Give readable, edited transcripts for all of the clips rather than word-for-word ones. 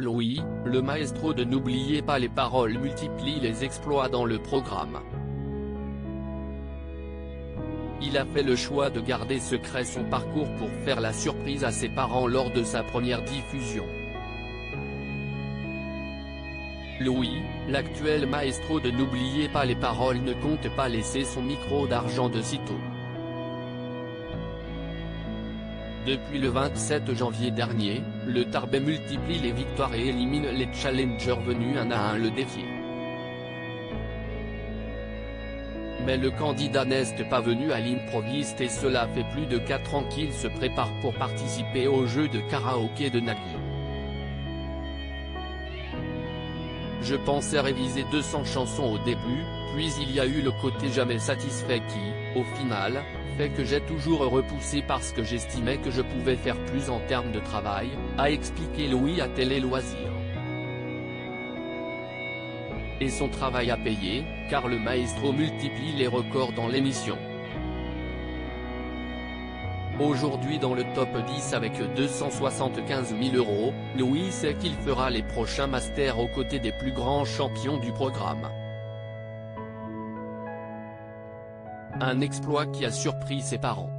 Louis, le maestro de N'oubliez pas les paroles multiplie les exploits dans le programme. Il a fait le choix de garder secret son parcours pour faire la surprise à ses parents lors de sa première diffusion. Louis, l'actuel maestro de N'oubliez pas les paroles ne compte pas laisser son micro d'argent de sitôt. Depuis le 27 janvier dernier, le Tarbais multiplie les victoires et élimine les challengers venus un à un le défier. Mais le candidat n'est pas venu à l'improviste et cela fait plus de 4 ans qu'il se prépare pour participer au jeu de karaoké de Nagui. Je pensais réviser 200 chansons au début, puis il y a eu le côté jamais satisfait qui, au final, fait que j'ai toujours repoussé parce que j'estimais que je pouvais faire plus en termes de travail, a expliqué Louis à Télé Loisirs. Et son travail a payé, car le maestro multiplie les records dans l'émission. Aujourd'hui dans le top 10 avec 275 000 €, Louis sait qu'il fera les prochains masters aux côtés des plus grands champions du programme. Un exploit qui a surpris ses parents.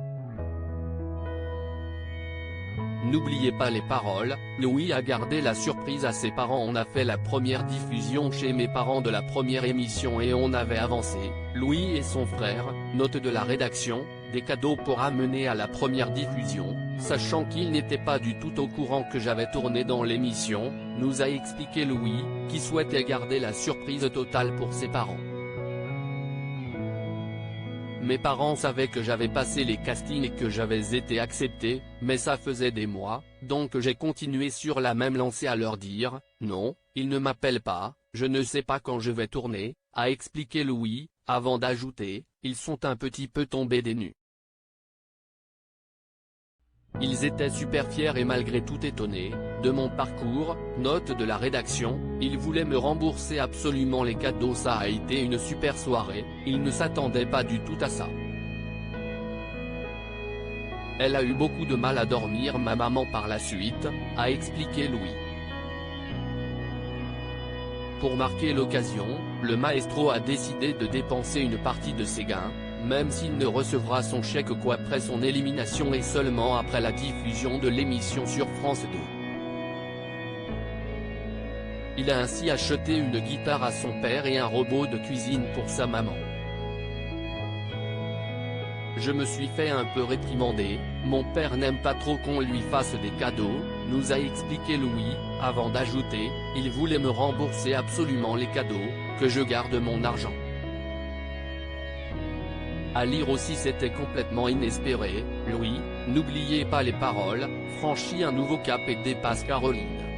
N'oubliez pas les paroles, Louis a gardé la surprise à ses parents. On a fait la première diffusion chez mes parents de la première émission et on avait avancé, Louis et son frère, note de la rédaction, des cadeaux pour amener à la première diffusion, sachant qu'il n'était pas du tout au courant que j'avais tourné dans l'émission, nous a expliqué Louis, qui souhaitait garder la surprise totale pour ses parents. Mes parents savaient que j'avais passé les castings et que j'avais été accepté, mais ça faisait des mois, donc j'ai continué sur la même lancée à leur dire, non, ils ne m'appellent pas, je ne sais pas quand je vais tourner, a expliqué Louis, avant d'ajouter, ils sont un petit peu tombés des nues. Ils étaient super fiers et malgré tout étonnés, de mon parcours, note de la rédaction, ils voulaient me rembourser absolument les cadeaux. Ça a été une super soirée, ils ne s'attendaient pas du tout à ça. Elle a eu beaucoup de mal à dormir ma maman par la suite, a expliqué Louis. Pour marquer l'occasion, le maestro a décidé de dépenser une partie de ses gains, même s'il ne recevra son chèque qu'après son élimination et seulement après la diffusion de l'émission sur France 2. Il a ainsi acheté une guitare à son père et un robot de cuisine pour sa maman. Je me suis fait un peu réprimander, mon père n'aime pas trop qu'on lui fasse des cadeaux, nous a expliqué Louis, avant d'ajouter, il voulait me rembourser absolument les cadeaux, que je garde mon argent. À lire aussi c'était complètement inespéré, Louis, n'oubliez pas les paroles, franchit un nouveau cap et dépasse Caroline.